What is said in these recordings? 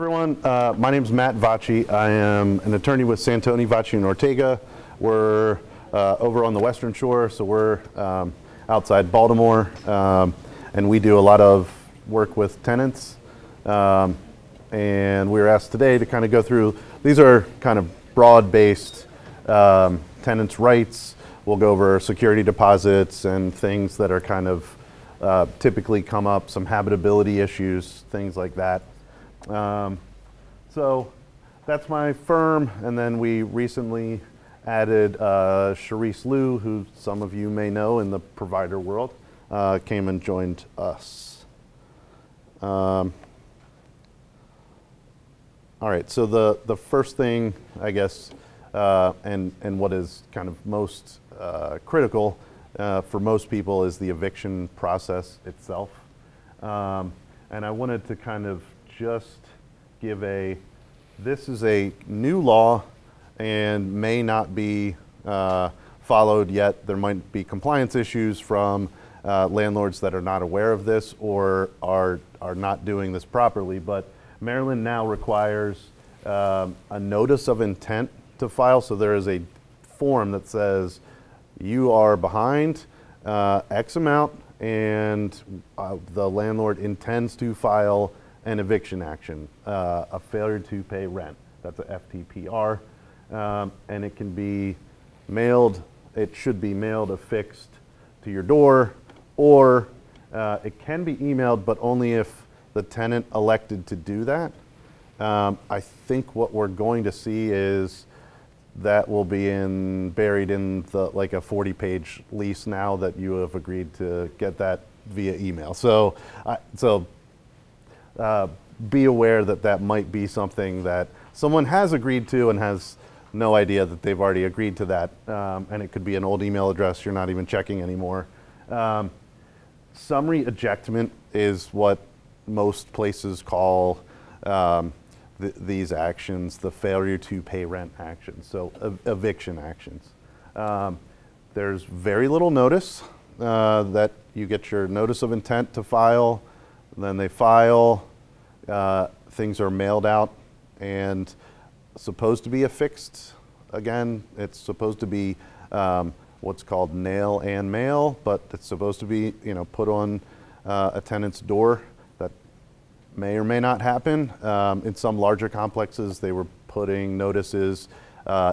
everyone. My name is Matt Vocci. I am an attorney with Santoni, Vocci Ortega. We're over on the Western Shore, so we're outside Baltimore, and we do a lot of work with tenants. And we were asked today to kind of go through, these are kind of broad-based tenants' rights. We'll go over security deposits and things that are kind of typically come up, some habitability issues, things like that. So that's my firm, and then we recently added Sharice Liu, who some of you may know in the provider world, came and joined us. All right, so the first thing, I guess, and what is kind of most critical for most people is the eviction process itself. And I wanted to kind of just give this is a new law and may not be followed yet. There might be compliance issues from landlords that are not aware of this or are not doing this properly, but Maryland now requires a notice of intent to file. So there is a form that says you are behind X amount and the landlord intends to file an eviction action, a failure to pay rent. That's a FTPR, and it can be mailed, it should be mailed affixed to your door, or it can be emailed, but only if the tenant elected to do that. I think what we're going to see is that will be buried in the, like a 40-page lease now that you have agreed to get that via email. So, be aware that that might be something that someone has agreed to and has no idea that they've already agreed to that. And it could be an old email address you're not even checking anymore. Summary ejectment is what most places call these actions, the failure to pay rent actions, so eviction actions. There's very little notice that you get your notice of intent to file, then they file, things are mailed out and supposed to be affixed. Again, it's supposed to be what's called nail and mail, but it's supposed to be, put on a tenant's door. That may or may not happen. In some larger complexes, they were putting notices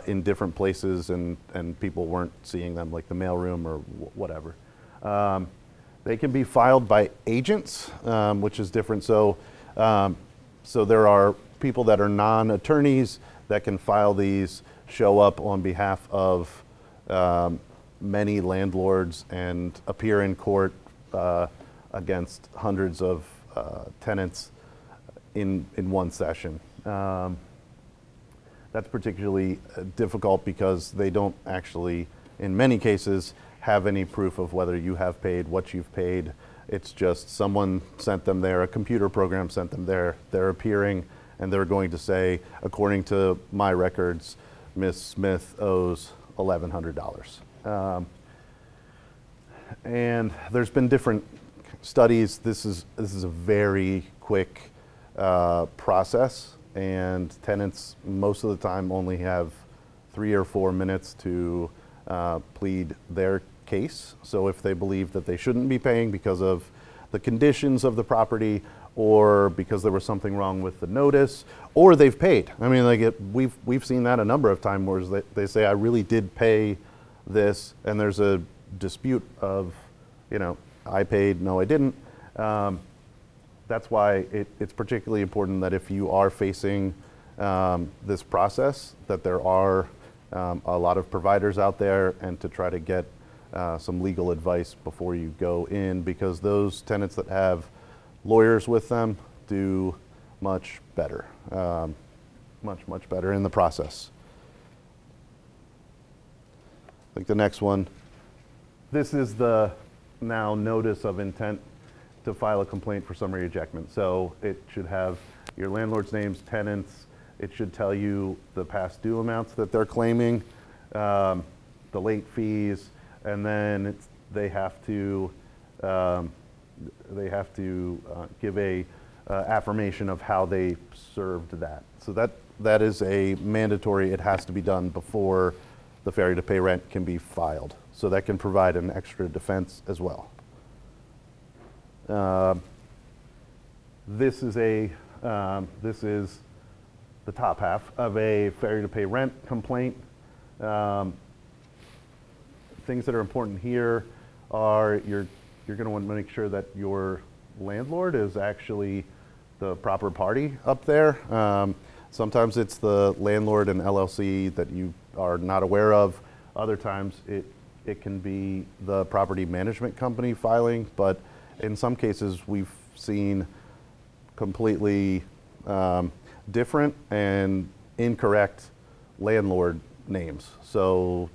in different places and people weren't seeing them, like the mailroom or whatever. They can be filed by agents, which is different. So there are people that are non-attorneys that can file these, show up on behalf of many landlords and appear in court against hundreds of tenants in one session. That's particularly difficult because they don't actually, in many cases, have any proof of whether you have paid, what you've paid. It's just someone sent them there, a computer program sent them there, they're appearing, and they're going to say, according to my records, Ms. Smith owes $1,100. And there's been different studies. This is a very quick process, and tenants most of the time only have 3 or 4 minutes to plead their case. So if they believe that they shouldn't be paying because of the conditions of the property or because there was something wrong with the notice, or they've paid. I mean, like we've seen that a number of times where they say, I really did pay this, and there's a dispute of, I paid, no, I didn't. That's why it's particularly important that if you are facing this process, that there are a lot of providers out there, and to try to get some legal advice before you go in, because those tenants that have lawyers with them do much better, much better in the process. I think the next one, this is the now notice of intent to file a complaint for summary ejectment. So it should have your landlord's names, tenants. It should tell you the past due amounts that they're claiming, the late fees, and then they have to give a affirmation of how they served that. So that is a mandatory, it has to be done before the failure to pay rent can be filed. So that can provide an extra defense as well. This is the top half of a failure to pay rent complaint. Things that are important here are you're going to want to make sure that your landlord is actually the proper party up there. Sometimes it's the landlord and LLC that you are not aware of. Other times it can be the property management company filing, but in some cases we've seen completely different and incorrect landlord names. So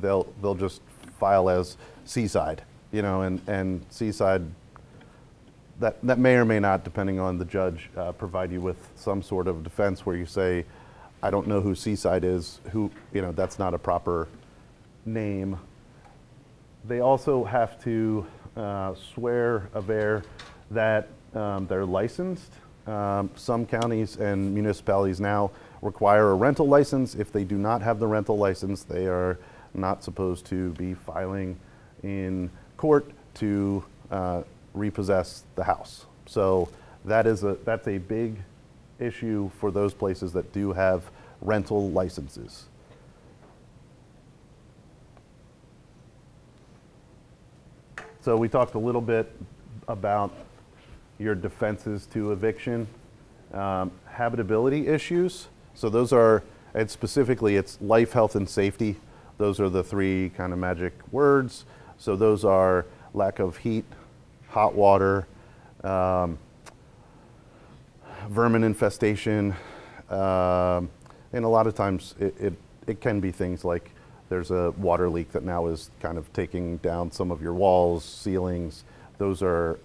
they'll just file as Seaside, and Seaside, that may or may not, depending on the judge, provide you with some sort of defense where you say, I don't know who Seaside is, that's not a proper name. They also have to swear aver that they're licensed. Some counties and municipalities now require a rental license. If they do not have the rental license, they are not supposed to be filing in court to repossess the house. So that's a big issue for those places that do have rental licenses. So we talked a little bit about your defenses to eviction. Habitability issues. So those are, and specifically it's life, health, and safety. Those are the three kind of magic words. So those are lack of heat, hot water, vermin infestation, and a lot of times it can be things like there's a water leak that now is kind of taking down some of your walls, ceilings. Those are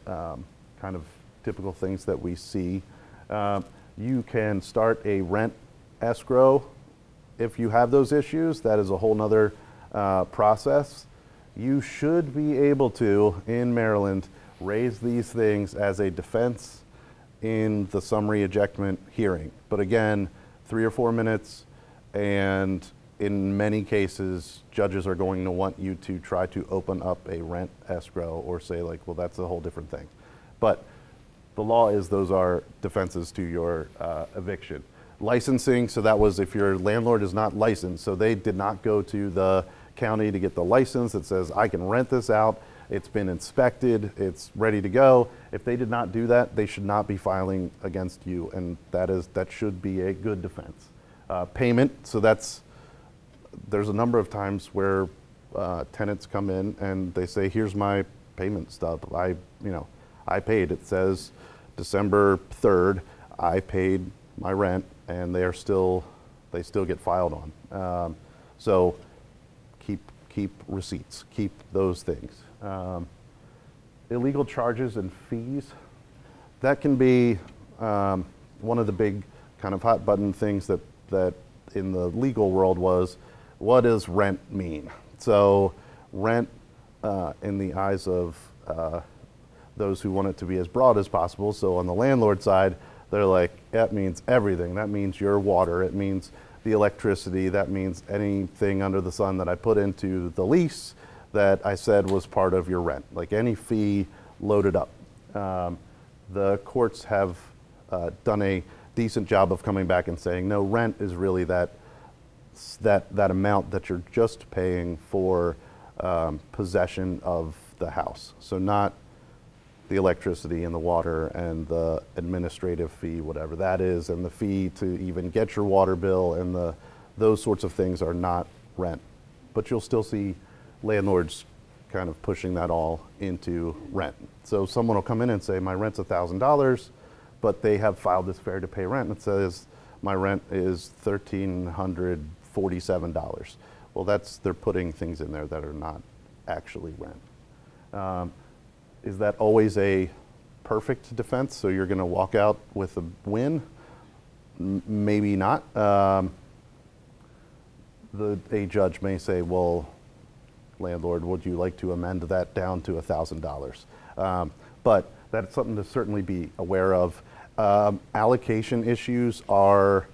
kind of typical things that we see. You can start a rent escrow if you have those issues. That is a whole nother process. You should be able to, in Maryland, raise these things as a defense in the summary ejectment hearing. But again, 3 or 4 minutes, and in many cases, judges are going to want you to try to open up a rent escrow or say like, well, that's a whole different thing. But the law is those are defenses to your eviction. Licensing, so that was if your landlord is not licensed, so they did not go to the county to get the license that says I can rent this out, it's been inspected, it's ready to go. If they did not do that, they should not be filing against you, and that should be a good defense. Payment, so there's a number of times where tenants come in and they say, here's my payment stub. I paid, it says December 3rd, I paid my rent, and they still get filed on. So keep receipts, keep those things. Illegal charges and fees, that can be one of the big kind of hot button things that in the legal world was, what does rent mean? So rent, in the eyes of those who want it to be as broad as possible, so on the landlord side, they're like, that means everything. That means your water, it means the electricity, that means anything under the sun that I put into the lease that I said was part of your rent, like any fee loaded up. The courts have done a decent job of coming back and saying, no, rent is really that amount that you're just paying for possession of the house. So not the electricity and the water and the administrative fee, whatever that is, and the fee to even get your water bill, and those sorts of things are not rent. But you'll still see landlords kind of pushing that all into rent. So someone will come in and say, my rent's $1,000, but they have filed this failure to pay rent, and it says my rent is $1,347. Well, they're putting things in there that are not actually rent. Is that always a perfect defense? So you're going to walk out with a win? Maybe not. A judge may say, well, landlord, would you like to amend that down to $1,000? But that's something to certainly be aware of. Allocation issues are,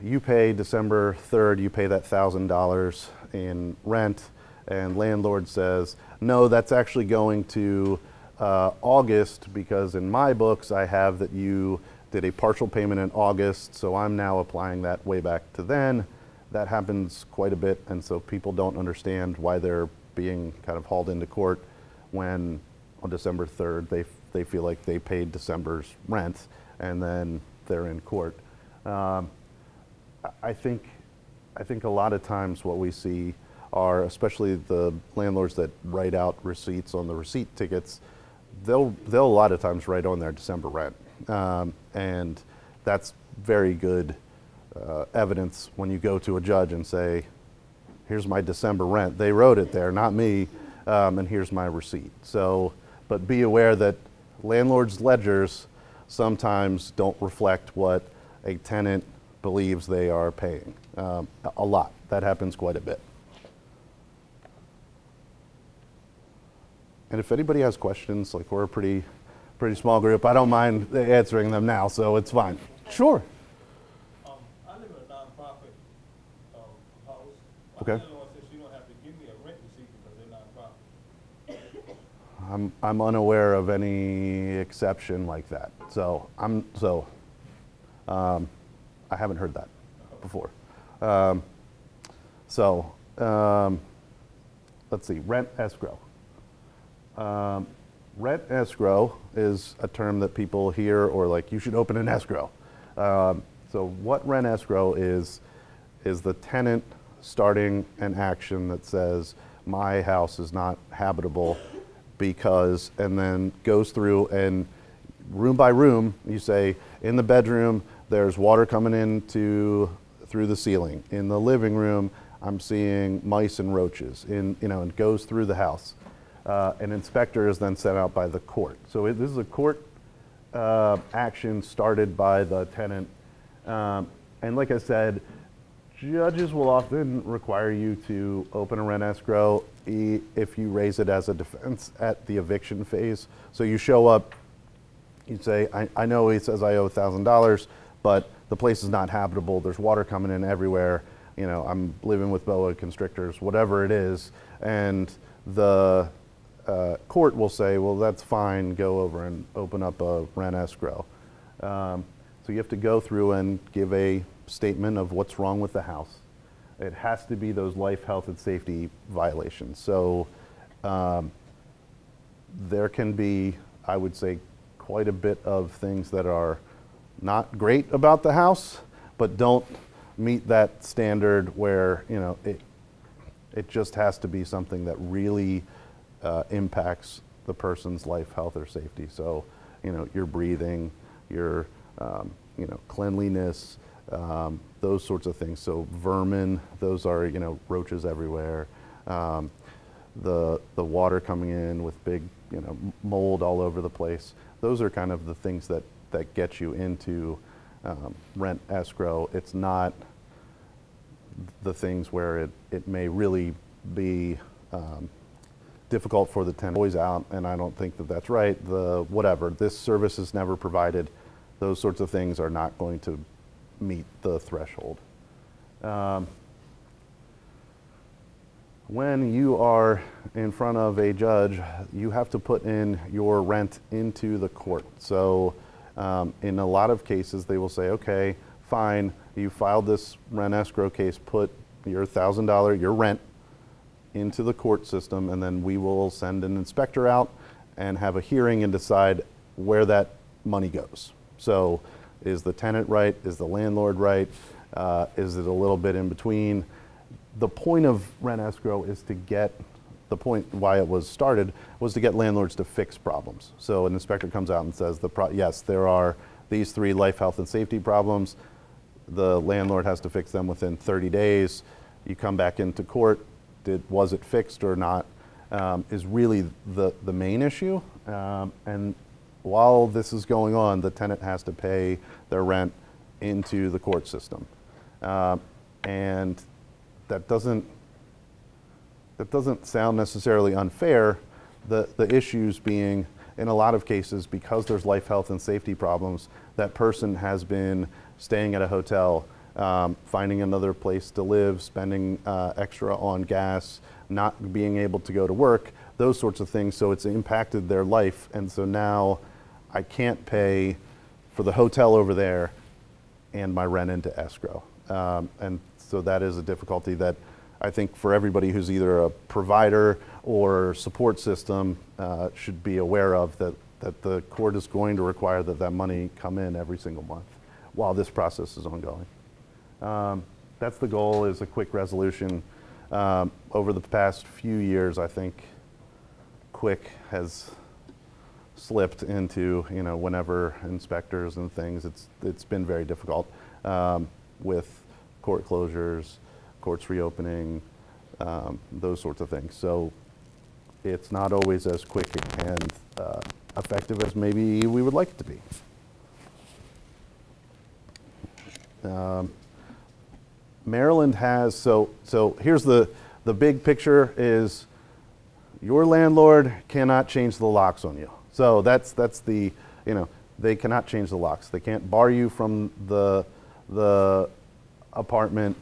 you pay December 3rd, you pay that $1,000 in rent, and landlord says, no, that's actually going to August, because in my books I have that you did a partial payment in August, so I'm now applying that way back to then. That happens quite a bit, and so people don't understand why they're being kind of hauled into court when on December 3rd they feel like they paid December's rent and then they're in court. I think a lot of times what we see are, especially the landlords that write out receipts on the receipt tickets, they'll a lot of times write on their December rent. And that's very good evidence when you go to a judge and say, here's my December rent. They wrote it there, not me, and here's my receipt. So, but be aware that landlords' ledgers sometimes don't reflect what a tenant believes they are paying. A lot. That happens quite a bit. And if anybody has questions, like we're a pretty small group, I don't mind answering them now, so it's fine. Sure. I live in a nonprofit house. Okay. My landlord says she don't have to give me a rent receipt because they're nonprofit. I'm unaware of any exception like that. So I haven't heard that before. Let's see, rent escrow. Rent escrow is a term that people hear, or like, you should open an escrow. So what rent escrow is the tenant starting an action that says, my house is not habitable because, and then goes through and room by room, you say, in the bedroom, there's water coming in through the ceiling. In the living room, I'm seeing mice and roaches. And goes through the house. An inspector is then sent out by the court. So this is a court action started by the tenant. And like I said, judges will often require you to open a rent escrow if you raise it as a defense at the eviction phase. So you show up, you say, I know he says I owe $1,000, but the place is not habitable. There's water coming in everywhere. I'm living with boa constrictors, whatever it is. And the court will say, well, that's fine, go over and open up a rent escrow. So you have to go through and give a statement of what's wrong with the house. It has to be those life, health, and safety violations. So there can be, I would say, quite a bit of things that are not great about the house, but don't meet that standard where, it just has to be something that really impacts the person's life, health, or safety. So, your breathing, your, cleanliness, those sorts of things. So vermin, those are, roaches everywhere. The water coming in with big, mold all over the place. Those are kind of the things that get you into rent escrow. It's not the things where it may really be difficult for the tenant. Always out, and I don't think that that's right. Whatever, this service is never provided. Those sorts of things are not going to meet the threshold. When you are in front of a judge, you have to put in your rent into the court. So in a lot of cases, they will say, okay, fine, you filed this rent escrow case, put your $1,000, your rent, into the court system, and then we will send an inspector out and have a hearing and decide where that money goes. So is the tenant right? Is the landlord right? Is it a little bit in between? The point of rent escrow is to get, the point why it was started was to get landlords to fix problems. So an inspector comes out and says, yes, there are these 3 life, health, and safety problems. The landlord has to fix them within 30 days. You come back into court, was it fixed or not, is really the main issue. And while this is going on, the tenant has to pay their rent into the court system. And that doesn't sound necessarily unfair. The issues being in a lot of cases, because there's life, health, and safety problems, that person has been staying at a hotel, finding another place to live, spending extra on gas, not being able to go to work, those sorts of things. So it's impacted their life. And so now I can't pay for the hotel over there and my rent into escrow. And so that is a difficulty that I think for everybody who's either a provider or support system should be aware of, that the court is going to require that that money come in every single month while this process is ongoing. That's the goal, is a quick resolution. Over the past few years, I think quick has slipped into, whenever inspectors and things, it's been very difficult with court closures, courts reopening, those sorts of things. So it's not always as quick and effective as maybe we would like it to be. Maryland has, so here's the big picture is your landlord cannot change the locks on you. So that's the, they cannot change the locks. They can't bar you from the apartment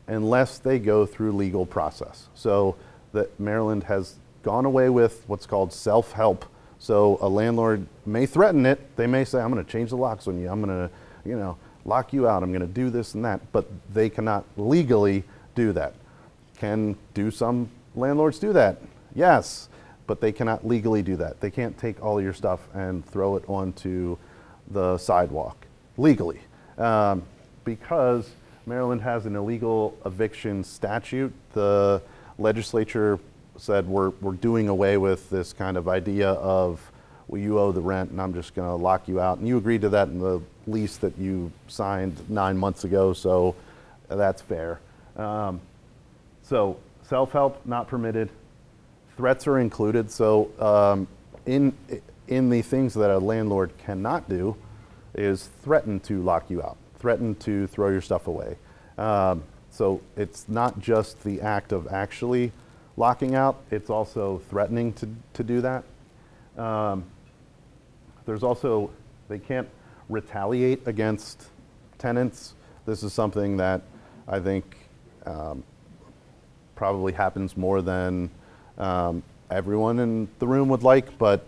unless they go through legal process. So that Maryland has gone away with what's called self-help. So a landlord may threaten it. They may say, I'm going to change the locks on you. I'm going to, lock you out. I'm going to do this and that. But they cannot legally do that. Do some landlords do that? Yes, but they cannot legally do that. They can't take all of your stuff and throw it onto the sidewalk legally, because Maryland has an illegal eviction statute. The legislature said we're doing away with this kind of idea of, well, you owe the rent and I'm just going to lock you out. And you agreed to that in the lease that you signed 9 months ago, so that's fair. So self-help not permitted. Threats are included. So in the things that a landlord cannot do is threaten to lock you out, threaten to throw your stuff away. So it's not just the act of actually locking out, it's also threatening to do that. There's also, they can't retaliate against tenants. This is something that I think probably happens more than everyone in the room would like, but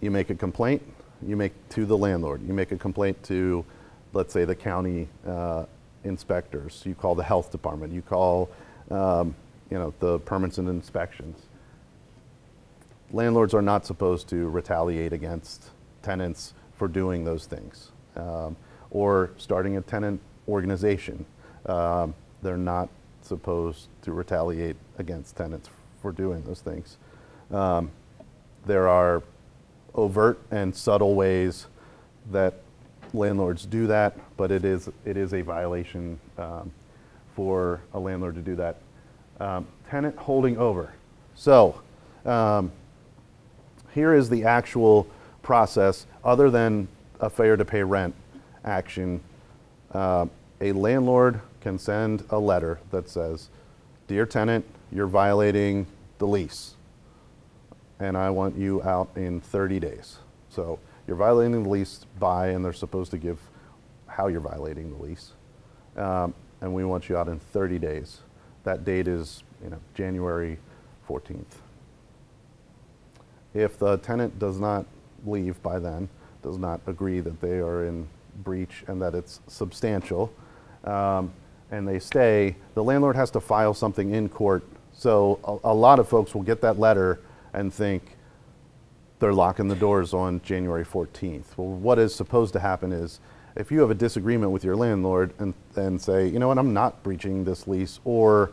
you make a complaint, to the landlord. You make a complaint to, let's say, the county inspectors. You call the health department. You call, the permits and inspections. Landlords are not supposed to retaliate against tenants for doing those things, or starting a tenant organization. They're not supposed to retaliate against tenants for doing those things. There are overt and subtle ways that landlords do that, but it is a violation for a landlord to do that. Tenant holding over. So here is the actual process, other than a failure to pay rent action. A landlord can send a letter that says, dear tenant, you're violating the lease, and I want you out in 30 days. So you're violating the lease by, and they're supposed to give how you're violating the lease, and we want you out in 30 days. That date is January 14th. If the tenant does not leave by then, does not agree that they are in breach and that it's substantial, and they stay, the landlord has to file something in court. So a lot of folks will get that letter and think they're locking the doors on January 14th. Well, what is supposed to happen is, if you have a disagreement with your landlord and say, you know what, I'm not breaching this lease, or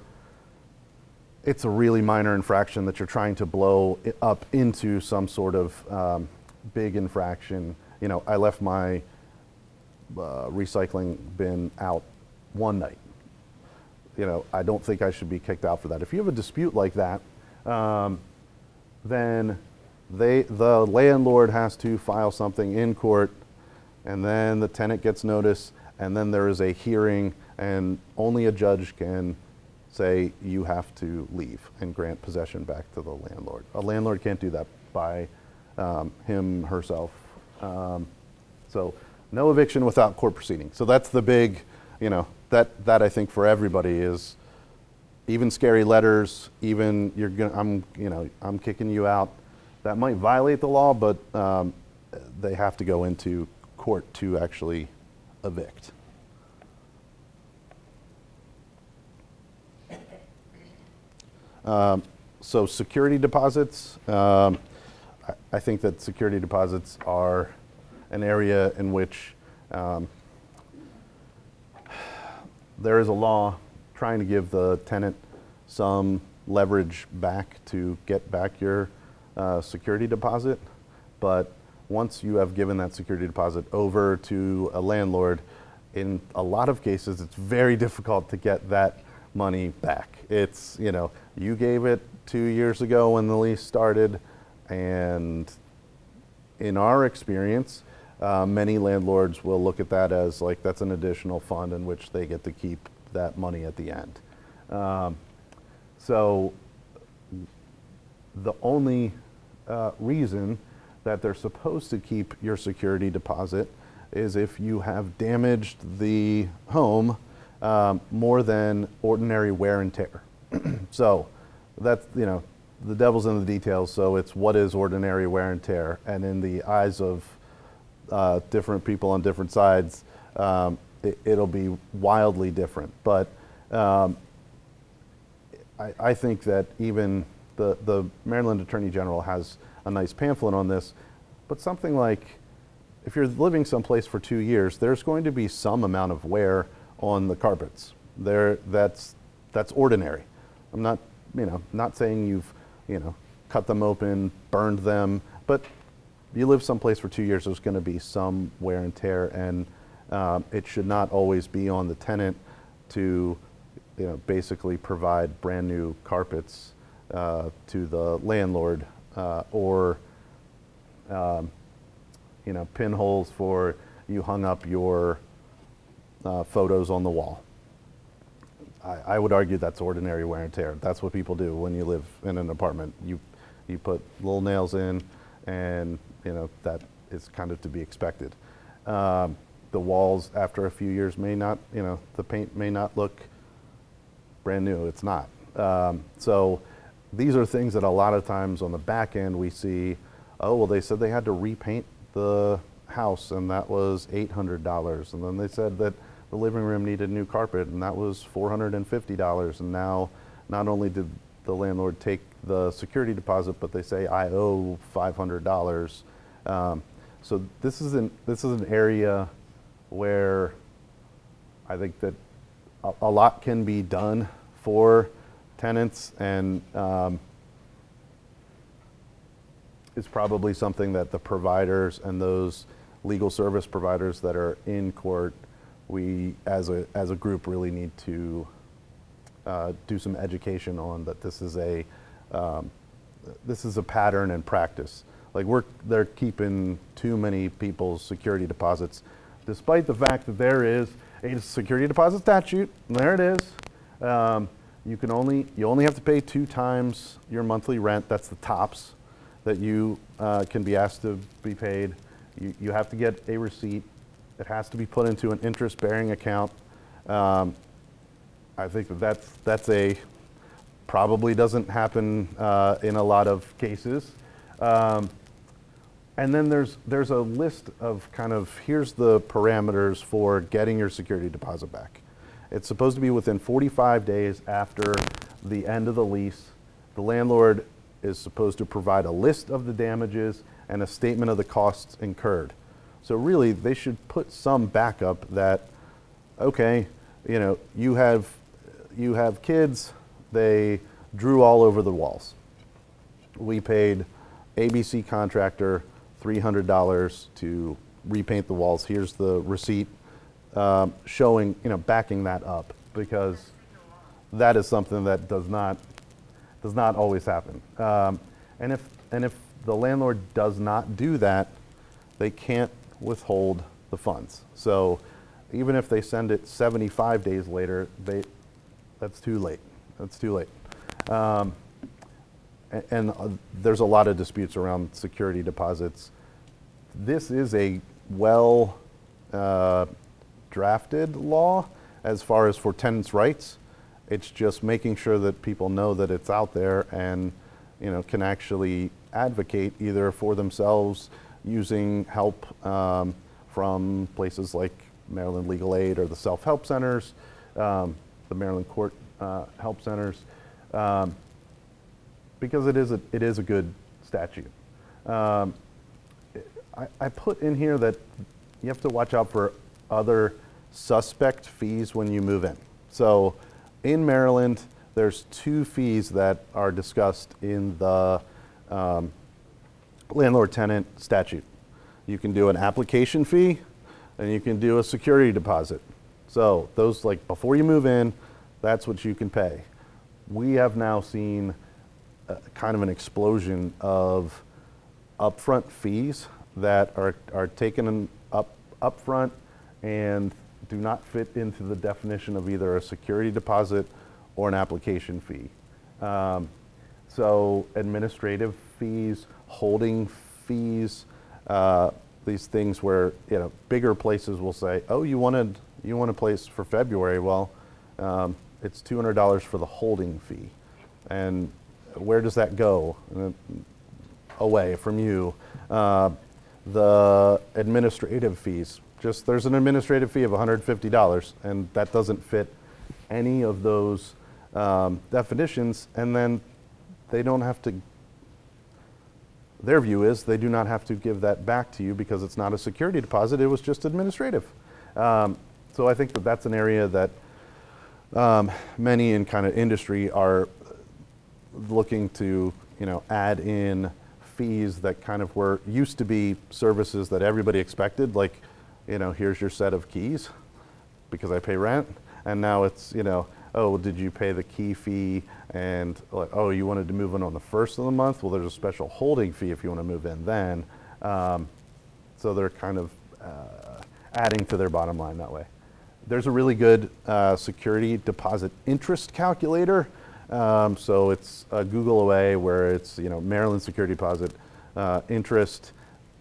it's a really minor infraction that you're trying to blow it up into some sort of big infraction. I left my recycling bin out one night. I don't think I should be kicked out for that. If you have a dispute like that, then the landlord has to file something in court, and then the tenant gets notice, and then there is a hearing, and only a judge can say you have to leave and grant possession back to the landlord. A landlord can't do that. by him, herself. So no eviction without court proceeding. So that's the big, that I think for everybody is, even scary letters, even I'm kicking you out. That might violate the law, but they have to go into court to actually evict. So security deposits, I think that security deposits are an area in which there is a law trying to give the tenant some leverage back to get back your security deposit. But once you have given that security deposit over to a landlord, in a lot of cases, it's very difficult to get that money back. It's, you gave it 2 years ago when the lease started, and in our experience, many landlords will look at that as like that's an additional fund in which they get to keep that money at the end. So the only reason that they're supposed to keep your security deposit is if you have damaged the home more than ordinary wear and tear. So that's, the devil's in the details, so it's what is ordinary wear and tear. And in the eyes of different people on different sides, it'll be wildly different. But I think that even the Maryland Attorney General has a nice pamphlet on this, but something like, if you're living someplace for 2 years, there's going to be some amount of wear on the carpets. That's ordinary. I'm not, not saying you've, cut them open, burned them, but you live someplace for 2 years, there's going to be some wear and tear, and it should not always be on the tenant to, basically provide brand new carpets to the landlord, or pinholes for you hung up your photos on the wall. I would argue that's ordinary wear and tear. That's what people do when you live in an apartment. You put little nails in, and that is kind of to be expected. The walls after a few years may not, the paint may not look brand new. It's not. So these are things that a lot of times on the back end we see, oh, well, they said they had to repaint the house and that was $800. And then they said that the living room needed new carpet and that was $450. And now not only did the landlord take the security deposit, but they say I owe $500. So this is an area where I think that a lot can be done for tenants, and it's probably something that the providers and those legal service providers that are in court, we as a group really need to do some education on that. This is a pattern and practice. Like they're keeping too many people's security deposits, despite the fact that there is a security deposit statute. And there it is. You only have to pay 2 times your monthly rent. That's the tops that you can be asked to be paid. You have to get a receipt. It has to be put into an interest-bearing account. I think that's probably doesn't happen in a lot of cases. And then there's a list of kind of, here's the parameters for getting your security deposit back. It's supposed to be within 45 days after the end of the lease. The landlord is supposed to provide a list of the damages and a statement of the costs incurred. So really, they should put some backup that, okay, you have kids, they drew all over the walls. We paid ABC contractor $300 to repaint the walls. Here's the receipt showing, backing that up, because that is something that does not always happen. And if the landlord does not do that, they can't withhold the funds. So even if they send it 75 days later, that's too late. That's too late. and there's a lot of disputes around security deposits. This is a well drafted law as far as for tenants' rights. It's just making sure that people know that it's out there and, you know, can actually advocate either for themselves using help from places like Maryland Legal Aid or the self-help centers, the Maryland Court help centers, because it is a good statute. I put in here that you have to watch out for other suspect fees when you move in. So in Maryland, there's 2 fees that are discussed in the landlord-tenant statute. You can do an application fee and you can do a security deposit. So those, like, before you move in, that's what you can pay. We have now seen kind of an explosion of upfront fees that are taken up front and do not fit into the definition of either a security deposit or an application fee. So administrative fees, holding fees, these things where, you know, bigger places will say, oh, you want a place for February? Well, it's $200 for the holding fee. And where does that go? Away from you. The administrative fees, there's an administrative fee of $150, and that doesn't fit any of those definitions, and then they don't have to, their view is they do not have to give that back to you because it's not a security deposit, it was just administrative. So I think that that's an area that many in kind of industry are looking to, you know, add in fees that kind of used to be services that everybody expected, like, you know, here's your set of keys because I pay rent, and now it's, you know, oh, did you pay the key fee, and like, oh, you wanted to move in on the 1st of the month? Well, there's a special holding fee if you want to move in then. So they're kind of adding to their bottom line that way. There's a really good security deposit interest calculator. So it's a Google away where it's, you know, Maryland security deposit interest.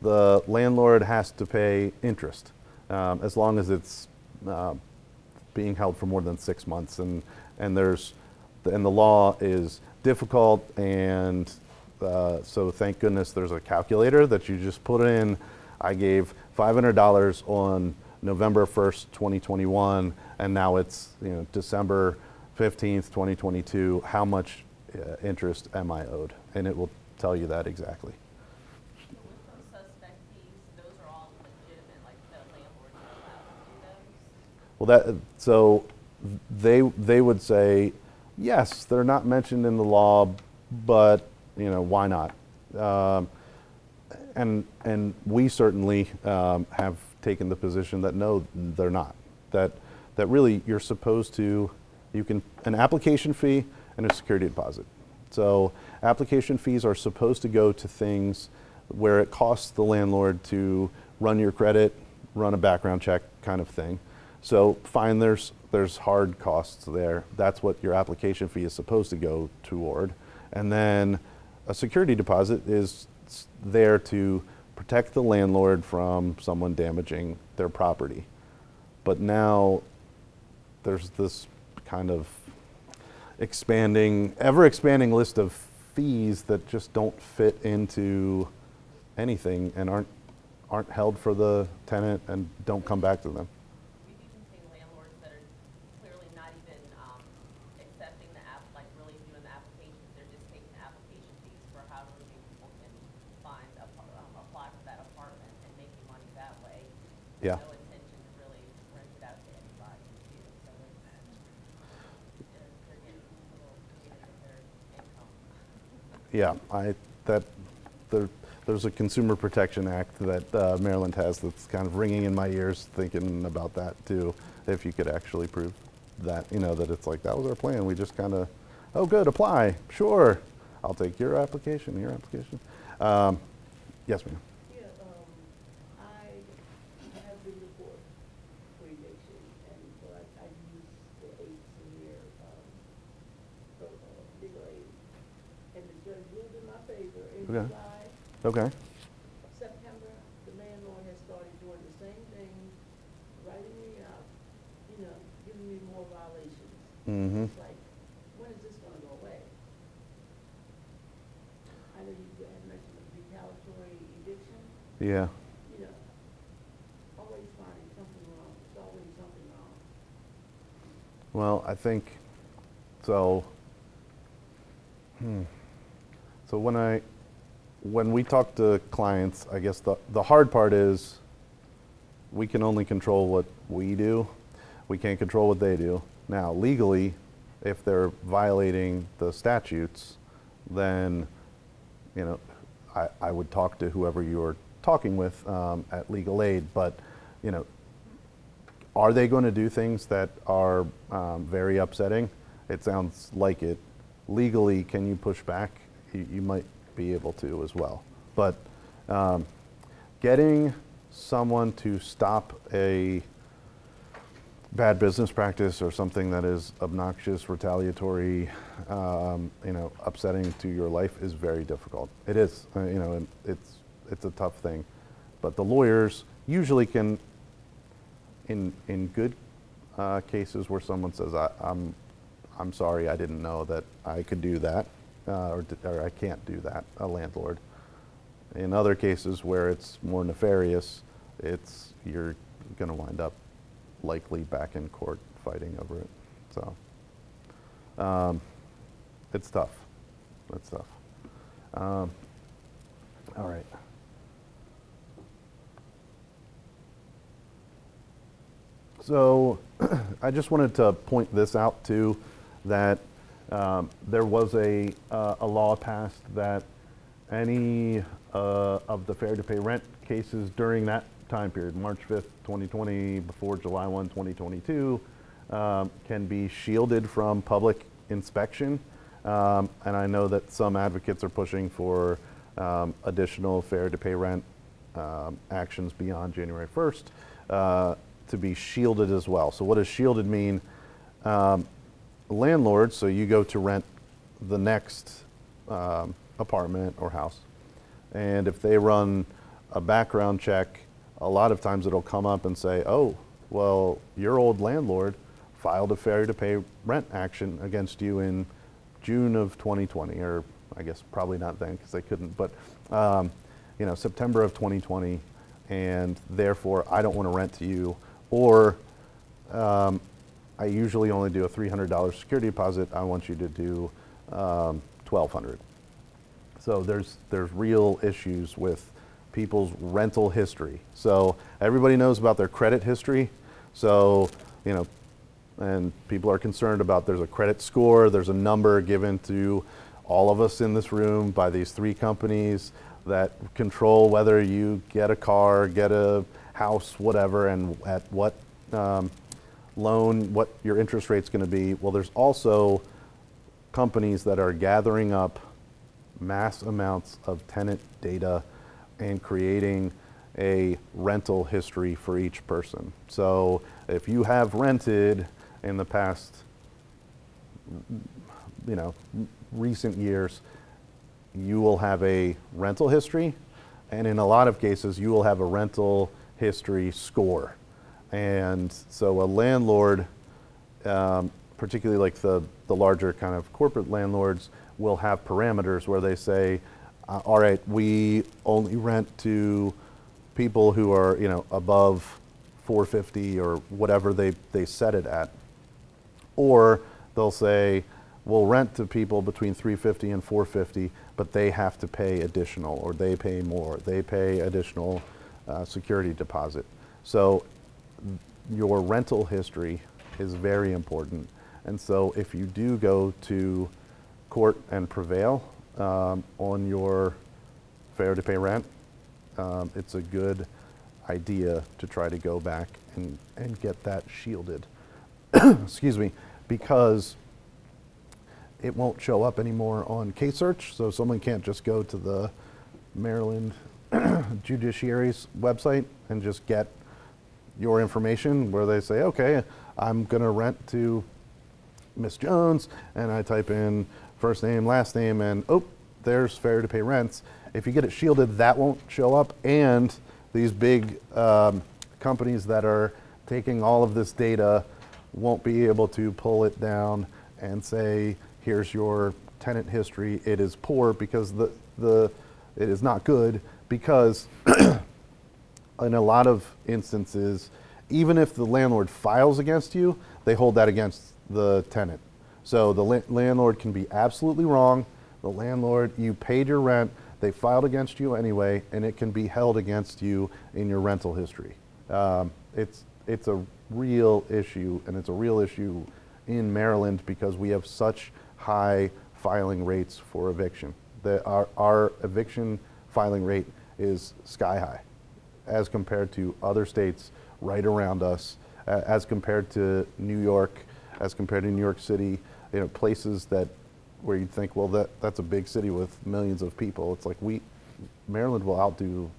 The landlord has to pay interest as long as it's being held for more than 6 months, and the law is difficult, and so thank goodness there's a calculator that you just put in. I gave $500 on November 1st, 2021, and now it's, you know, December 15th, 2022. How much interest am I owed? And it will tell you that exactly. Well, so they would say, yes, they're not mentioned in the law, but, you know, why not? And we certainly have taken the position that no, they're not. That really you're supposed to, an application fee and a security deposit. So application fees are supposed to go to things where it costs the landlord to run your credit, run a background check kind of thing. So fine, there's hard costs there. That's what your application fee is supposed to go toward. And then a security deposit is there to protect the landlord from someone damaging their property. But now there's this kind of ever expanding list of fees that just don't fit into anything and aren't held for the tenant and don't come back to them. Yeah. No intention to really rent it out to anybody too. So they're getting a little of their income. Yeah, there's a Consumer Protection Act that Maryland has that's kind of ringing in my ears thinking about that too. If you could actually prove that, you know, that it's like, that was our plan. We just kind of, oh good, apply, sure. I'll take your application, Yes, ma'am. Legal aid, and the judge will Okay. July, Okay. September, the landlord has started doing the same thing, writing me up, you know, giving me more violations. Mm-hmm. It's like, when is this gonna go away? I know you had mentioned the retaliatory eviction, Yeah. you know, always finding something wrong, there's always something wrong. Well, I think so. So when we talk to clients, I guess the hard part is we can only control what we do. We can't control what they do. Now, legally, if they're violating the statutes, then, you know, I would talk to whoever you're talking with at legal aid. But, you know, are they going to do things that are very upsetting? It sounds like it. Legally, can you push back? You might be able to as well. But getting someone to stop a bad business practice or something that is obnoxious, retaliatory, you know, upsetting to your life is very difficult. It is, you know, and it's a tough thing. But the lawyers usually can, in good cases where someone says, I'm sorry, I didn't know that I could do that, or I can't do that, a landlord. In other cases where it's more nefarious, you're going to wind up likely back in court fighting over it. So it's tough. It's tough. All right. So I just wanted to point this out too, that there was a law passed that any of the fair to pay rent cases during that time period, March 5th, 2020, before July 1, 2022, can be shielded from public inspection. And I know that some advocates are pushing for additional fair to pay rent actions beyond January 1st to be shielded as well. So what does shielded mean? Landlords, so you go to rent the next apartment or house, and if they run a background check, a lot of times it'll come up and say, oh, well, your old landlord filed a fair to pay rent action against you in June of 2020, or I guess probably not then because they couldn't, but you know, September of 2020, and therefore I don't want to rent to you, or I usually only do a $300 security deposit. I want you to do $1,200. So there's real issues with people's rental history. So everybody knows about their credit history. So, you know, and people are concerned about there's a credit score, there's a number given to all of us in this room by these three companies that control whether you get a car, get a house, whatever, and at what loan, what your interest rate's going to be. Well, there's also companies that are gathering up mass amounts of tenant data and creating a rental history for each person. So if you have rented in the past, you know, recent years, you will have a rental history, and in a lot of cases you will have a rental history score. And so a landlord, particularly like the larger kind of corporate landlords, will have parameters where they say, all right, we only rent to people who are, you know, above 450 or whatever they set it at. Or they'll say, we'll rent to people between 350 and 450, but they have to pay additional, or they pay more. They pay additional security deposit. So your rental history is very important. And so if you do go to court and prevail on your fair to pay rent, it's a good idea to try to go back and get that shielded. Excuse me, because it won't show up anymore on case search, so someone can't just go to the Maryland Judiciary's website and just get your information where they say, okay, I'm gonna rent to Miss Jones, and I type in first name, last name, and oh, there's fair to pay rents, If you get it shielded, that won't show up, and these big companies that are taking all of this data won't be able to pull it down and say, here's your tenant history. It is poor because it is not good, because in a lot of instances, even if the landlord files against you, they hold that against the tenant. So the landlord can be absolutely wrong. The landlord, you paid your rent, they filed against you anyway, and it can be held against you in your rental history. It's a real issue, and it's a real issue in Maryland because we have such high filing rates for eviction. Our eviction filing rate is sky high as compared to other states right around us, as compared to New York, as compared to New York City, places where you'd think, well, that's a big city with millions of people. It's like Maryland will outdo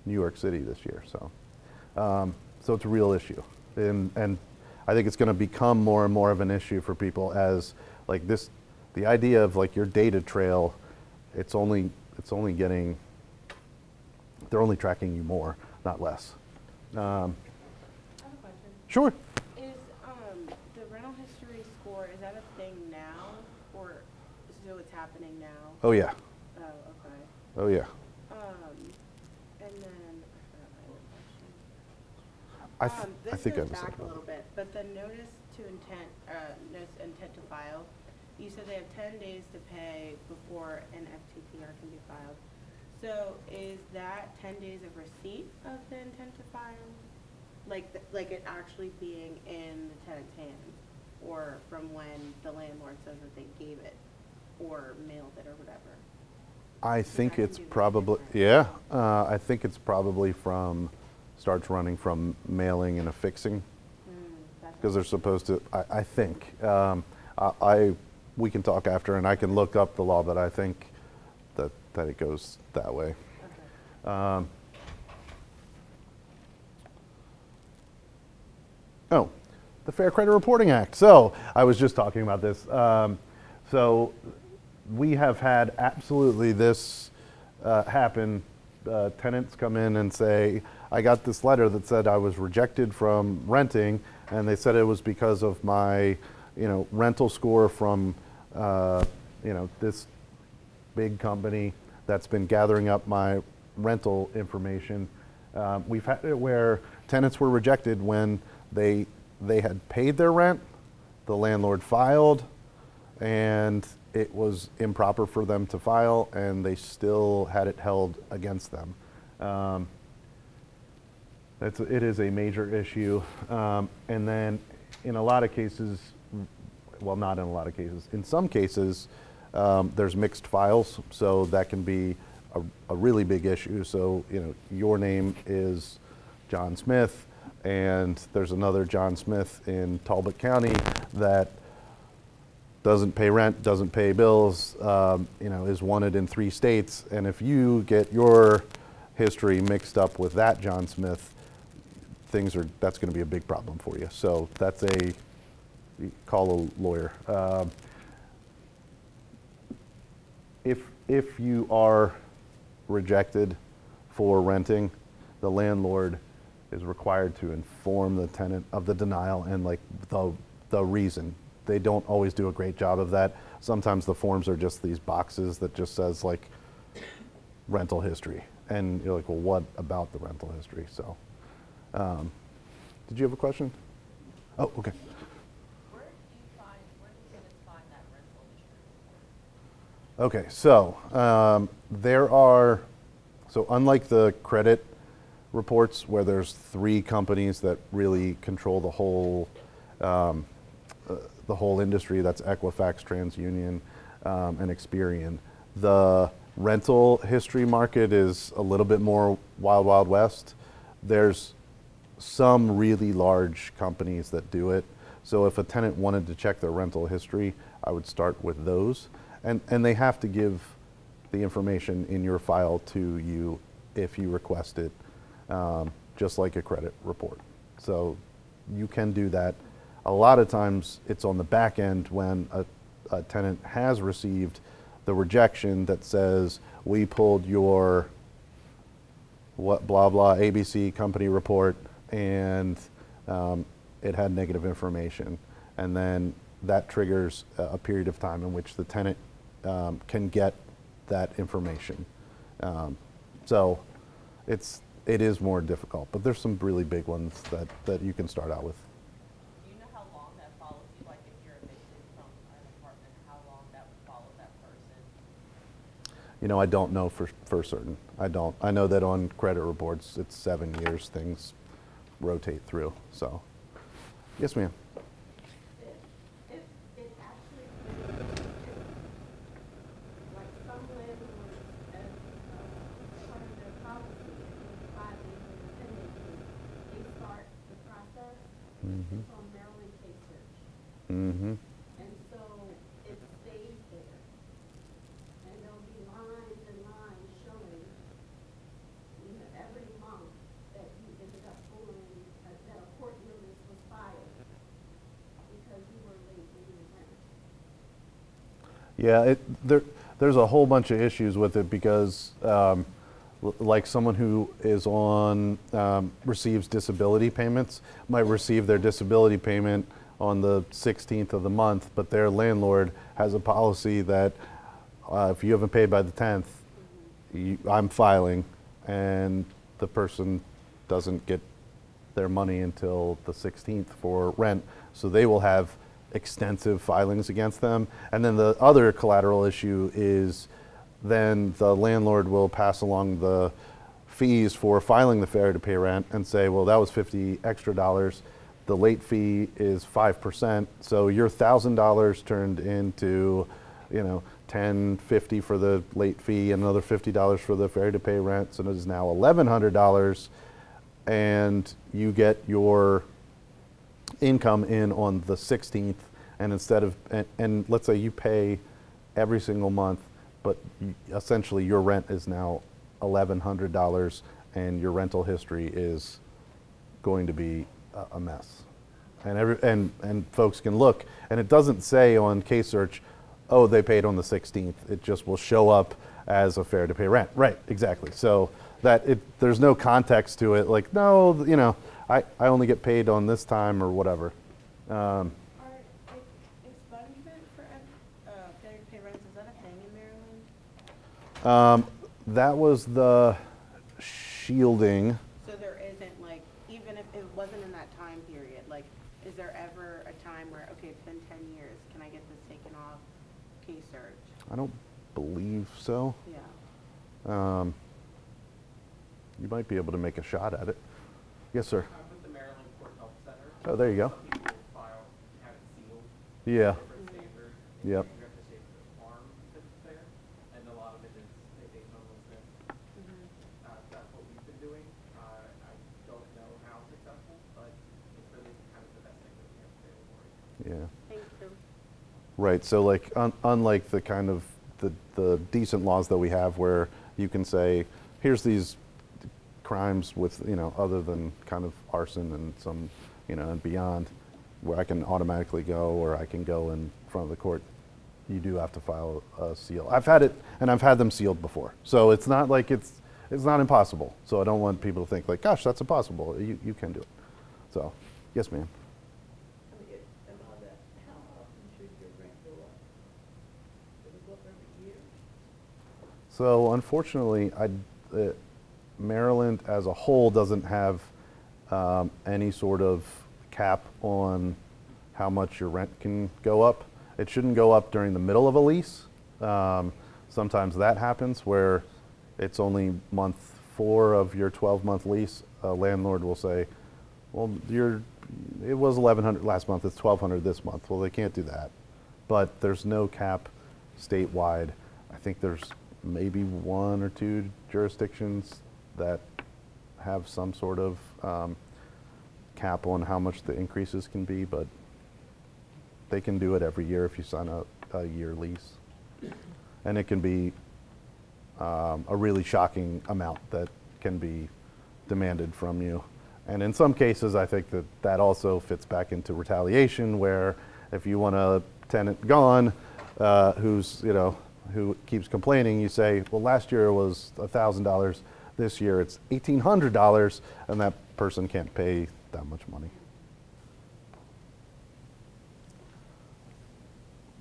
New York City this year. So it's a real issue. And I think it's going to become more and more of an issue for people as the idea of your data trail, they're only tracking you more, not less. I have a question. Sure. Is the rental history score, is that a thing now, or so it's happening now? Oh yeah. Oh, okay. Oh yeah. And then I this think I goes was back a little bit, but the notice intent to file, you said they have 10 days to pay before an FTPR can be filed. So is that 10 days of receipt of the intent to file? Like it actually being in the tenant's hands, or from when the landlord says that they gave it or mailed it or whatever? I think it's probably, yeah, I think it's probably starts running from mailing and affixing, because they're supposed to, I think. We can talk after and I can look up the law, but I think that it goes that way. Okay. Oh, the Fair Credit Reporting Act. So I was just talking about this. So we have had absolutely this happen. Tenants come in and say, I got this letter that said I was rejected from renting, and they said it was because of my rental score from this big company that's been gathering up my rental information. We've had it where tenants were rejected when they had paid their rent, the landlord filed, and it was improper for them to file, and they still had it held against them. It is a major issue. And then in a lot of cases, well, not in a lot of cases, in some cases, there's mixed files, so that can be a really big issue. So, your name is John Smith, and there's another John Smith in Talbot County that doesn't pay rent, doesn't pay bills, is wanted in 3 states. And if you get your history mixed up with that John Smith, that's going to be a big problem for you. So call a lawyer. If you are rejected for renting, the landlord is required to inform the tenant of the denial and the reason. They don't always do a great job of that. Sometimes the forms are just these boxes that just says rental history, and you're like, well, what about the rental history? So, did you have a question? Oh, okay. Where do tenants find that rental history? Okay, so so unlike the credit reports where there's 3 companies that really control the whole industry, that's Equifax, TransUnion, and Experian. The rental history market is a little bit more wild, wild west. There's some really large companies that do it. So if a tenant wanted to check their rental history, I would start with those. And they have to give the information in your file to you if you request it, just like a credit report. So you can do that. A lot of times it's on the back end when a tenant has received the rejection that says, we pulled your what blah blah ABC company report, and it had negative information, and then that triggers a period of time in which the tenant can get that information. So it is more difficult, but there's some really big ones that you can start out with. Do you know how long that follows you? Like if you're evicted from an apartment, how long that would follow that person? You know, I don't know for certain. I don't. I know that on credit reports, it's 7 years, things rotate through, so. Yes, ma'am. If it actually, like some landlords, as part of their policy, if 5 years or 10 years, they start the process. Mhm. It's on Maryland case search. Mm-hmm. And so it stays there. And there'll be lines and lines showing, every month that you ended up pulling, that a court notice was filed because you were late in your rent. Yeah, there's a whole bunch of issues with it because, like someone who is on receives disability payments might receive their disability payment on the 16th of the month, but their landlord has a policy that if you haven't paid by the 10th, I'm filing, and the person doesn't get their money until the 16th for rent, so they will have extensive filings against them. And then the other collateral issue is then the landlord will pass along the fees for filing the failure to pay rent and say, well, that was $50 extra. The late fee is 5%, so your $1,000 turned into, $10.50 for the late fee and another $50 for the failure to pay rent, so it is now $1,100, and you get your income in on the 16th, and instead of, and let's say you pay every single month, but essentially your rent is now $1,100, and your rental history is going to be a mess. And folks can look, and it doesn't say on case search, oh, they paid on the 16th. It just will show up as a failure to pay rent. Right, exactly. So there's no context to it, like, no, I only get paid on this time or whatever. Are expungement for failure to pay rent, is that a thing in Maryland? That was the shielding. So there isn't, like, even if it wasn't in that time period, like, is there ever a time where, okay, it's been 10 years, can I get this taken off case search? I don't believe so. Yeah. You might be able to make a shot at it. Yes, sir. I'm with the Maryland Court Health Center. Oh, there you go. Some people file, have it sealed. Yeah. Different standards. Yep. You have to save the farm that's there, and a lot of it is they homelessness. That's what we've been doing. I don't know how successful, but it's really kind of the best thing that we have available right now. Yeah. Thank you. Right. So, like, unlike the kind of the decent laws that we have, where you can say, here's these crimes with, other than kind of arson and some, and beyond, where I can automatically go, or I can go in front of the court, you do have to file a seal. I've had it, and I've had them sealed before. So it's not like it's not impossible. So I don't want people to think like, gosh, that's impossible. You can do it. So, yes, ma'am. About that, how often should your rent go up? Does it go up every year? So unfortunately, Maryland as a whole doesn't have any sort of cap on how much your rent can go up. It shouldn't go up during the middle of a lease. Sometimes that happens where it's only month 4 of your 12-month lease. A landlord will say, well, it was $1,100 last month, it's $1,200 this month. Well, they can't do that. But there's no cap statewide. I think there's maybe 1 or 2 jurisdictions that have some sort of cap on how much the increases can be, but they can do it every year if you sign a year lease. And it can be a really shocking amount that can be demanded from you. And in some cases, I think that also fits back into retaliation, where if you want a tenant gone who's, who keeps complaining, you say, well, last year it was $1,000, this year it's $1,800, and that person can't pay that much money.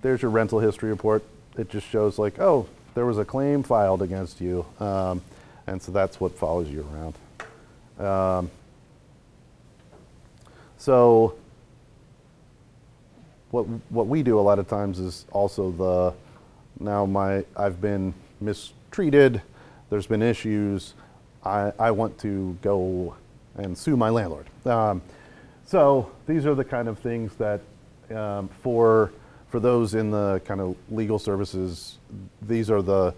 There's your rental history report. It just shows like, oh, there was a claim filed against you, and so that's what follows you around. So what we do a lot of times is also I've been mistreated, there's been issues, I want to go and sue my landlord. So these are the kind of things that for those in the kind of legal services, these are the,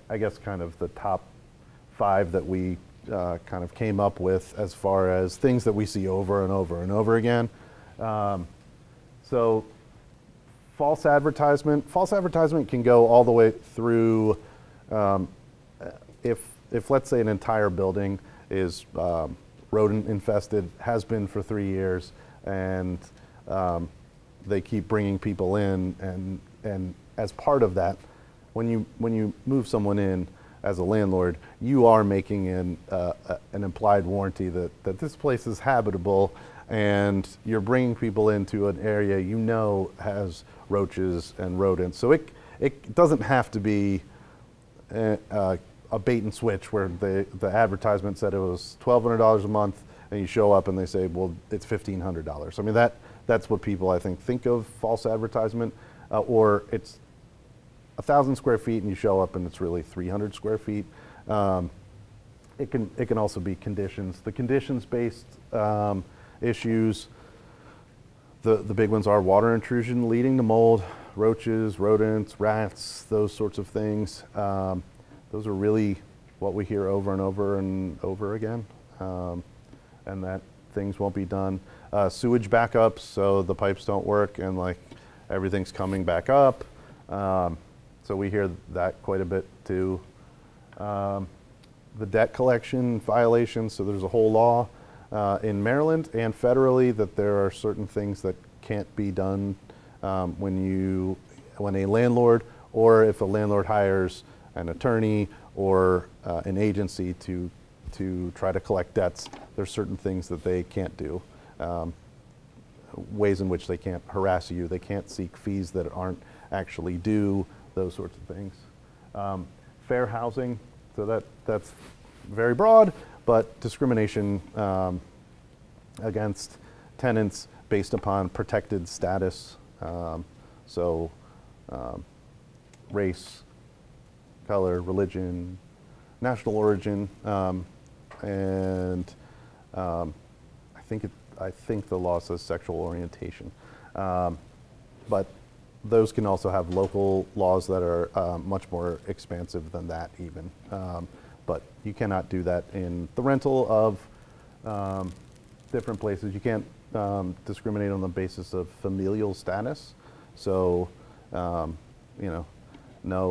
I guess, kind of the top 5 that we kind of came up with as far as things that we see over and over and over again. So false advertisement can go all the way through, if let's say an entire building is rodent infested, has been for 3 years, and they keep bringing people in, and as part of that, when you move someone in as a landlord, you are making an implied warranty that this place is habitable, and you're bringing people into an area you know has roaches and rodents. So it doesn't have to be a bait and switch where the advertisement said it was $1,200 a month, and you show up and they say, well, it's $1,500. I mean, that's what people, I think of false advertisement, or it's 1,000 square feet and you show up and it's really 300 square feet. It can also be conditions. The conditions-based issues, the big ones are water intrusion leading to mold, roaches, rodents, rats, those sorts of things. Those are really what we hear over and over and over again, and that things won't be done. Sewage backups, so the pipes don't work and like everything's coming back up. So we hear that quite a bit too. The debt collection violations, so there's a whole law in Maryland and federally that there are certain things that can't be done when a landlord, or if a landlord hires an attorney or an agency to try to collect debts, there's certain things that they can't do. Ways in which they can't harass you, they can't seek fees that aren't actually due, those sorts of things. Fair housing, so that's very broad, but discrimination against tenants based upon protected status, race, color, religion, national origin, and I think the law says sexual orientation, but those can also have local laws that are much more expansive than that even. But you cannot do that in the rental of different places. You can't discriminate on the basis of familial status. So, no,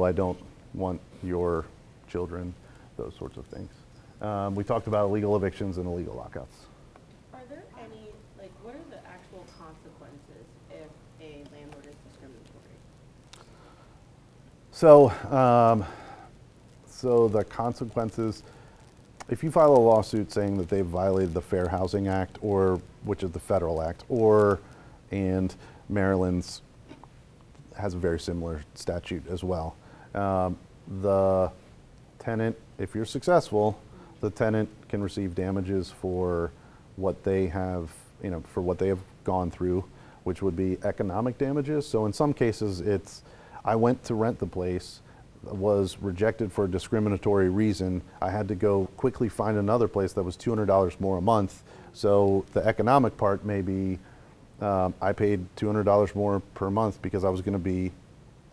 I don't want your children, those sorts of things. We talked about illegal evictions and illegal lockouts. Are there any, what are the actual consequences if a landlord is discriminatory? So the consequences, if you file a lawsuit saying that they've violated the Fair Housing Act, which is the federal act, and Maryland's has a very similar statute as well. The tenant, if you're successful, the tenant can receive damages for what they have, for what they have gone through, which would be economic damages. So in some cases, I went to rent the place, was rejected for a discriminatory reason. I had to go quickly find another place that was $200 more a month. So the economic part may be, I paid $200 more per month because I was going to be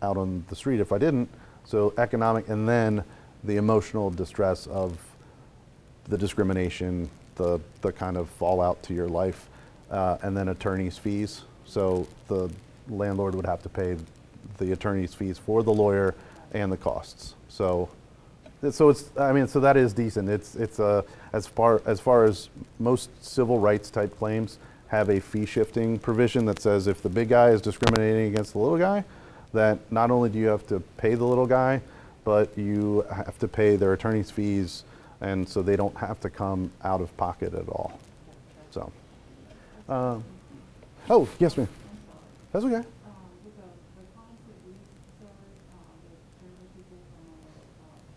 out on the street if I didn't. So economic, and then the emotional distress of the discrimination, the kind of fallout to your life, and then attorney's fees. So the landlord would have to pay the attorney's fees for the lawyer and the costs. So that is decent. It's as far as most civil rights type claims have a fee shifting provision that says if the big guy is discriminating against the little guy, that not only do you have to pay the little guy, but you have to pay their attorney's fees, and so they don't have to come out of pocket at all. So, oh, yes, ma'am. That's okay. With the clients that we serve, the general people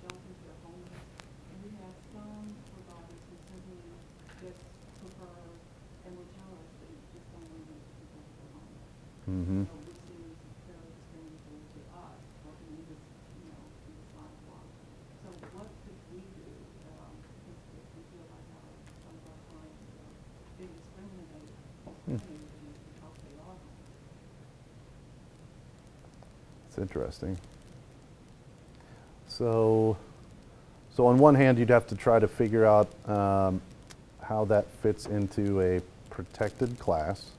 shelters, they're homeless, and we have some providers who simply just prefer and will tell us they just don't want to make people feel homeless. Mm-hmm. So which seems fairly discriminatory to us, working in this, in this line of work. So what could we do, because if we feel like some of our clients are being discriminated because they are homeless? It's interesting. So on one hand, you'd have to try to figure out how that fits into a protected class.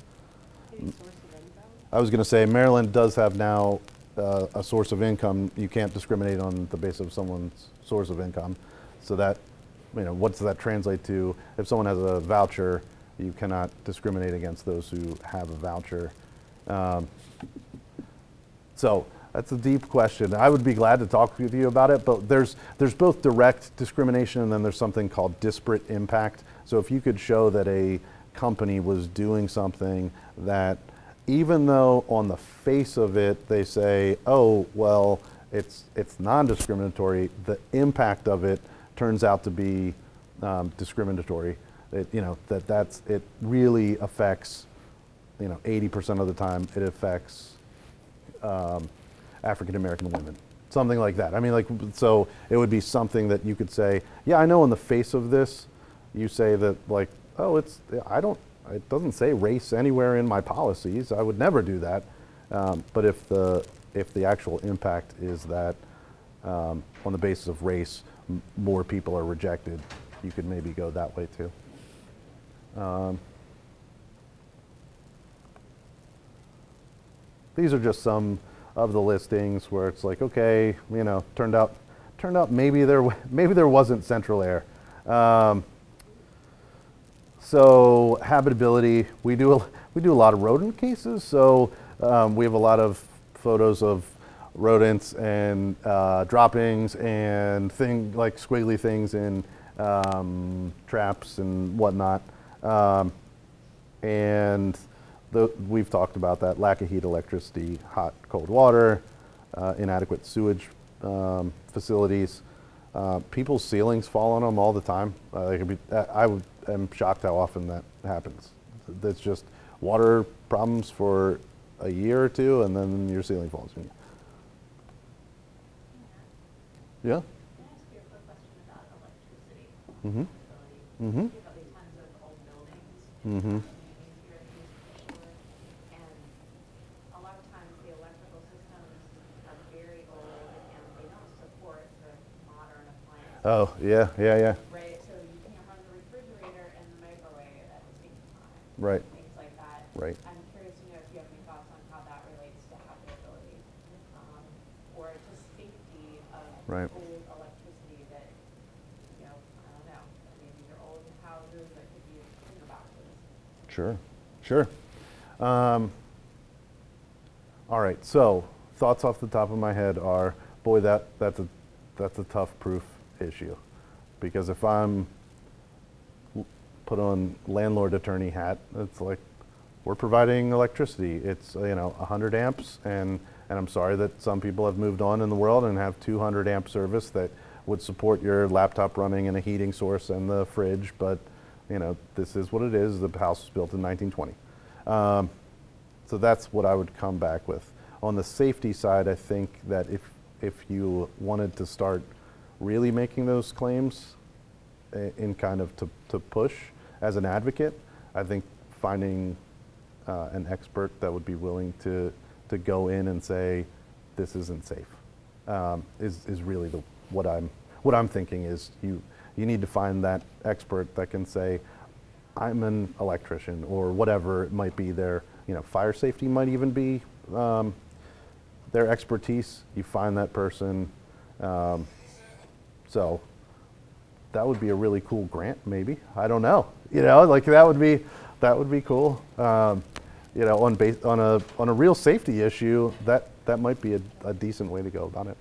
Maybe source of income? I was going to say Maryland does have now a source of income. You can't discriminate on the basis of someone's source of income. So that, what does that translate to? If someone has a voucher, you cannot discriminate against those who have a voucher. So that's a deep question. I would be glad to talk with you about it, but there's both direct discrimination and then there's something called disparate impact. So if you could show that a company was doing something that, even though on the face of it they say, oh, well, it's non-discriminatory, the impact of it turns out to be discriminatory. It really affects, 80% of the time it affects African American women, something like that. I mean, so it would be something that you could say, yeah, I know on the face of this, you say that oh, it doesn't say race anywhere in my policies. I would never do that. But if the actual impact is that on the basis of race, more people are rejected, you could maybe go that way too. These are just some of the listings where it's like, okay, turned out maybe there wasn't central air. So habitability, we do a lot of rodent cases. So we have a lot of photos of rodents and droppings and squiggly things in traps and whatnot. And we've talked about that: lack of heat, electricity, hot, cold water, inadequate sewage facilities. People's ceilings fall on them all the time. I'm shocked how often that happens. That's just water problems for a year or two, and then your ceiling falls on you. Yeah? Can I ask you a quick question about electricity? Mm-hmm. Mm-hmm. You have these tons of old buildings in Mm-hmm. communities here in Easton, and a lot of times the electrical systems are very old and they don't support the modern appliances. Oh, yeah. Right, so you can't run the refrigerator and the microwave at the same time. Right. Things like that. Right. I'm curious to know if you have any thoughts on how that relates to habitability, or just safety of Right. old electricity that, I don't know, maybe these are old houses that could be in boxes. Sure. All right, so thoughts off the top of my head are, boy, that's a tough proof issue, because if I'm put on landlord attorney hat, it's like, we're providing electricity. It's 100 amps, and I'm sorry that some people have moved on in the world and have 200 amp service that would support your laptop running and a heating source and the fridge, but this is what it is. The house was built in 1920. So that's what I would come back with. On the safety side, I think that if you wanted to start really making those claims in kind of to push as an advocate, I think finding an expert that would be willing to go in and say, this isn't safe, is really what I'm thinking is you need to find that expert that can say, I'm an electrician, or whatever it might be. Their fire safety might even be their expertise. You find that person. So that would be a really cool grant, maybe. I don't know. That would be cool. you know, on a real safety issue, that might be a decent way to go about it.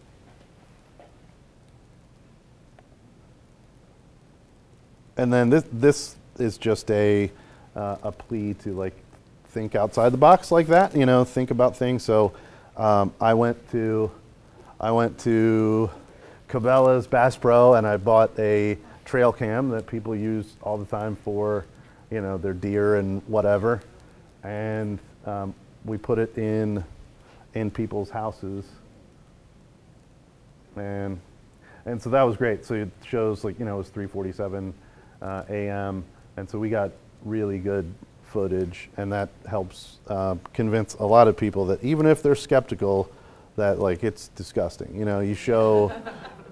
And then this is just a plea to like think outside the box like that, you know, think about things. So I went to Cabela's Bass Pro and I bought a trail cam that people use all the time for, you know, their deer and whatever. And we put it in people's houses. And so that was great. So it shows like, you know, it was 3:47 a.m. And so we got really good footage, and that helps convince a lot of people that even if they're skeptical, that like it's disgusting. You know, you show,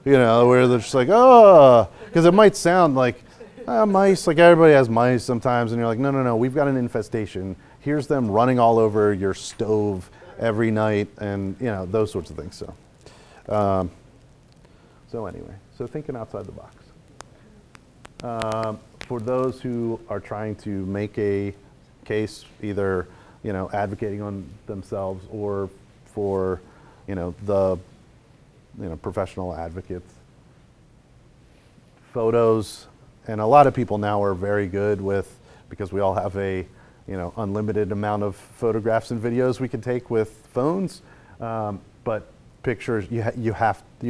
you know, where they're just like, oh, because it might sound like mice, like everybody has mice sometimes, and you're like, no, we've got an infestation. Here's them running all over your stove every night, and you know, those sorts of things. So anyway, so thinking outside the box. For those who are trying to make a case, either, you know, advocating on themselves or for, you know, professional advocates, photos, and a lot of people now are very good with, because we all have a, you know, unlimited amount of photographs and videos we can take with phones, but pictures, you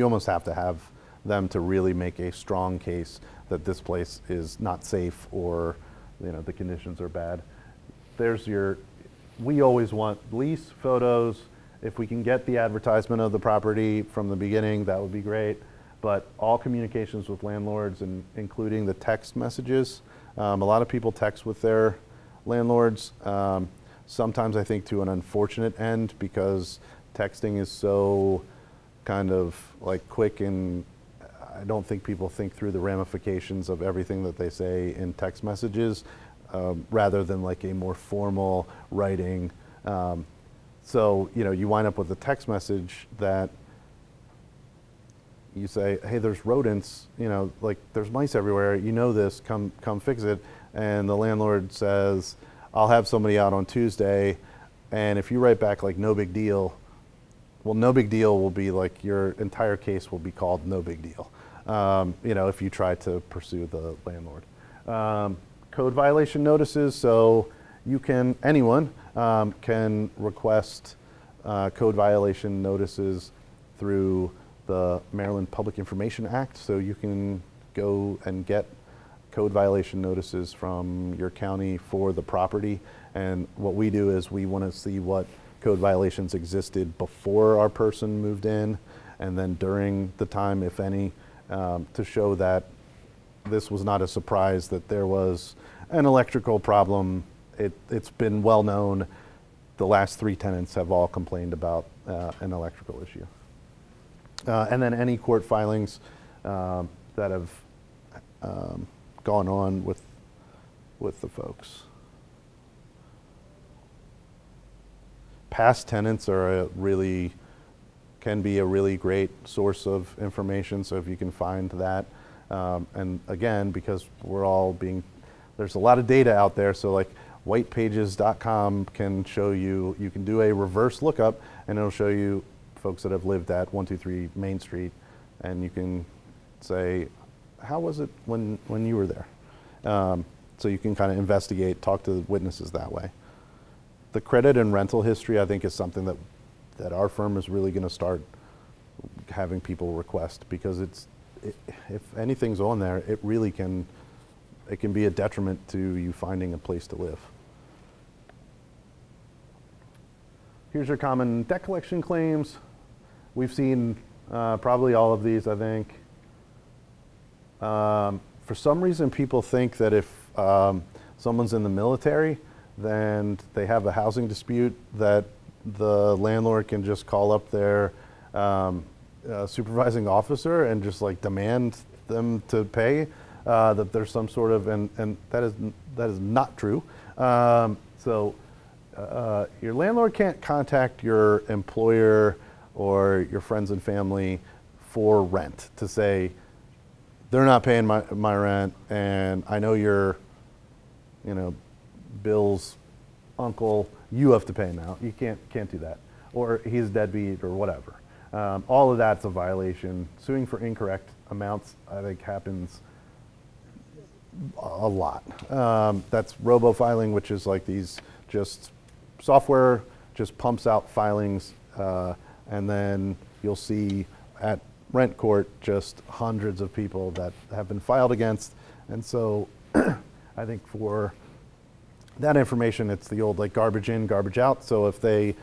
almost have to have them to really make a strong case that this place is not safe or, you know, the conditions are bad. We always want lease photos. If we can get the advertisement of the property from the beginning, that would be great. But all communications with landlords, and including the text messages, a lot of people text with their landlords. Sometimes I think to an unfortunate end, because texting is so kind of like quick, and I don't think people think through the ramifications of everything that they say in text messages, rather than like a more formal writing. So, you know, you wind up with a text message that you say, hey, there's rodents, you know, like there's mice everywhere, you know this, come fix it. And the landlord says, I'll have somebody out on Tuesday. And if you write back like no big deal, well, no big deal will be like your entire case will be called no big deal, you know, if you try to pursue the landlord. Code violation notices, so anyone can request code violation notices through the Maryland Public Information Act. So you can go and get code violation notices from your county for the property. And what we do is we want to see what code violations existed before our person moved in, and then during the time, if any, to show that this was not a surprise that there was an electrical problem. It's been well known. The last 3 tenants have all complained about an electrical issue. And then any court filings that have gone on with the folks. Past tenants are can be a really great source of information, so if you can find that. And again, because there's a lot of data out there, so like whitepages.com can show you can do a reverse lookup, and it'll show you folks that have lived at 123 Main Street, and you can say, how was it when you were there? So you can kind of investigate, talk to witnesses that way. The credit and rental history, I think, is something that our firm is really going to start having people request, because if anything's on there, it really can be a detriment to you finding a place to live. Here's your common debt collection claims. We've seen probably all of these, I think. For some reason, people think that if someone's in the military, then they have a housing dispute, that the landlord can just call up their supervising officer and just like demand them to pay, that there's some sort of, and that is not true. So your landlord can't contact your employer or your friends and family for rent to say, they're not paying my rent, and I know your, bills uncle, you have to pay now. You can't do that. Or he's deadbeat or whatever. All of that's a violation. Suing for incorrect amounts, I think, happens a lot. That's robo-filing, which is like these just software just pumps out filings, and then you'll see at rent court just hundreds of people that have been filed against. And so I think for that information, it's the old like garbage in, garbage out. So if they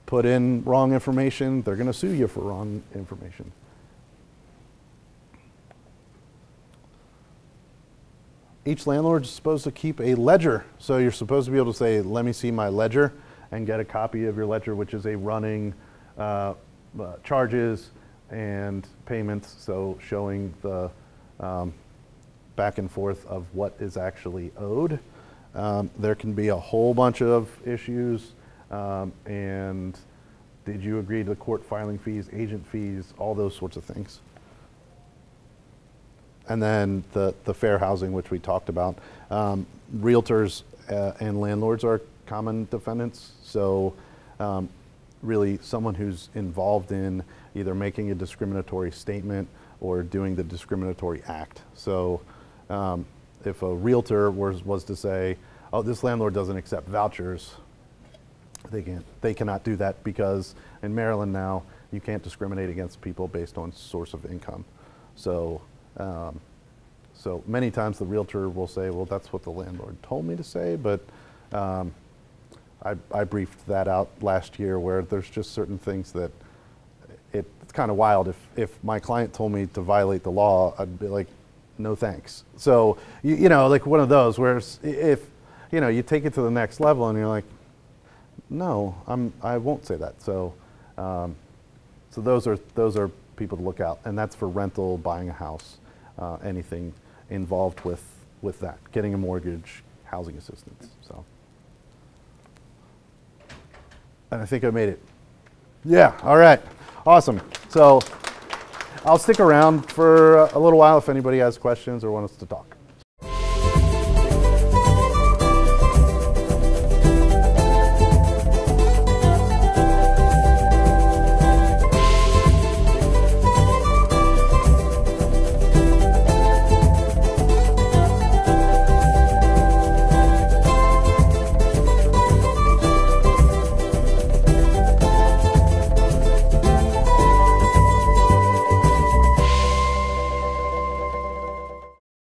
put in wrong information, they're going to sue you for wrong information. Each landlord is supposed to keep a ledger. So you're supposed to be able to say, let me see my ledger, and get a copy of your ledger, which is a running charges and payments, so showing the back and forth of what is actually owed. There can be a whole bunch of issues, and did you agree to the court filing fees, agent fees, all those sorts of things. And then the fair housing, which we talked about. Realtors and landlords are common defendants, so really someone who's involved in either making a discriminatory statement or doing the discriminatory act. So if a realtor was to say, oh, this landlord doesn't accept vouchers, they cannot do that, because in Maryland now, you can't discriminate against people based on source of income. So so many times the realtor will say, well, that's what the landlord told me to say, but I briefed that out last year, where there's just certain things that it's kind of wild. If my client told me to violate the law, I'd be like, no thanks. So, you know, like one of those where if, you know, you take it to the next level and you're like, no, I won't say that. So, so those are people to look out, and that's for rental, buying a house, anything involved with that, getting a mortgage, housing assistance. So, and I think I made it. Yeah. All right. Awesome. So I'll stick around for a little while if anybody has questions or wants to talk.